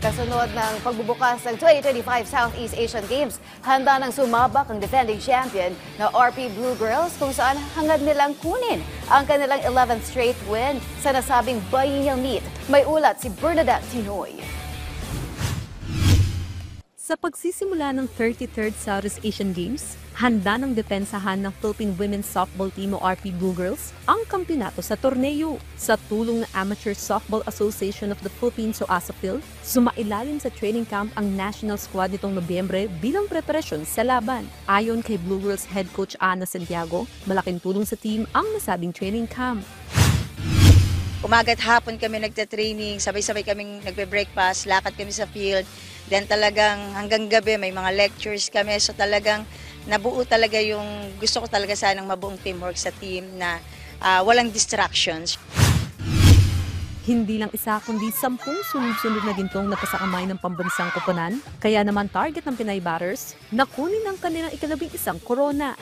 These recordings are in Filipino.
Kasunod ng pagbubukas ng 2025 Southeast Asian Games, handa nang sumabak ang defending champion na RP Blue Girls kung saan hangad nilang kunin ang kanilang 11th straight win sa nasabing biennial meet. May ulat si Bernadette Tinoy. Sa pagsisimula ng 33rd Southeast Asian Games, handa ng depensahan ng Philippine Women's Softball Team o RP Blue Girls ang kampeonato sa torneo. Sa tulong ng Amateur Softball Association of the Philippines o ASAPIL, sumailalim sa training camp ang national squad nitong Nobyembre bilang preparasyon sa laban. Ayon kay Blue Girls head coach Ana Santiago, malaking tulong sa team ang nasabing training camp. Umaga't hapon kami nagte-training, sabay-sabay kaming nagbe-breakfast, lakad kami sa field. Then talagang hanggang gabi may mga lectures kami. So talagang nabuo talaga yung gusto ko talaga sanang mabuong teamwork sa team na walang distractions. Hindi lang isa kundi 10 sunod-sunod na gintong napasakamay ng pambansang koponan. Kaya naman target ng Pinay batters na kunin ang kanilang ika-11 korona.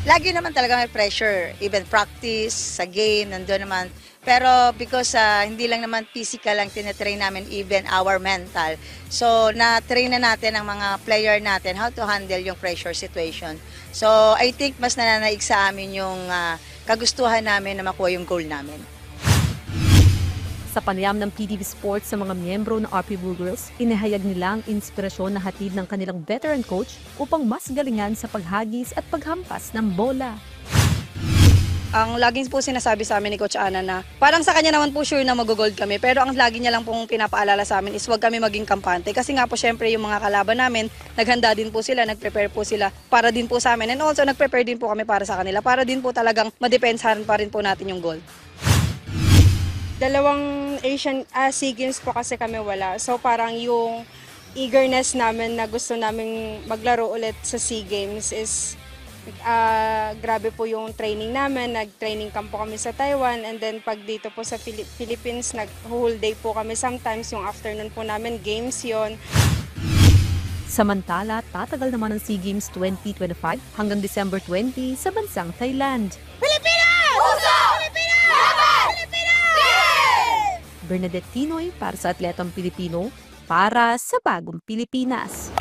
Lagi naman talaga may pressure, even practice, sa game, nandun naman. Pero because hindi lang naman physical lang tinatrain namin, even our mental. So na-train na natin ang mga player natin how to handle yung pressure situation. So I think mas nananaig sa amin yung kagustuhan namin na makuha yung goal namin. Sa panayam ng PTV Sports sa mga miyembro ng RP Blue Girls, inihayag nila ang inspirasyon na hatid ng kanilang veteran coach upang mas galingan sa paghagis at paghampas ng bola. Ang laging po sinasabi sa amin ni Coach Ana na parang sa kanya naman po sure na mag-gold kami, pero ang lagi niya lang pong pinapaalala sa amin is huwag kami maging kampante kasi nga po syempre yung mga kalaban namin, naghanda din po sila, nag-prepare po sila para din po sa amin, and also nag-prepare din po kami para sa kanila para din po talagang madepensahan pa rin po natin yung goal. Dalawang SEA Games po kasi kami wala. So parang yung eagerness namin na gusto naming maglaro ulit sa SEA Games is grabe po yung training namin. Nag-training camp po kami sa Taiwan, and then pag dito po sa Philippines, nag-whole day po kami. Sometimes yung afternoon po namin, games yon. Samantala, tatagal naman ang SEA Games 2025 hanggang December 20 sa bansang Thailand. Pilipinas! Puso! Pilipinas! Laban! Bernadette Tinoy para sa Atletang Pilipino, para sa Bagong Pilipinas.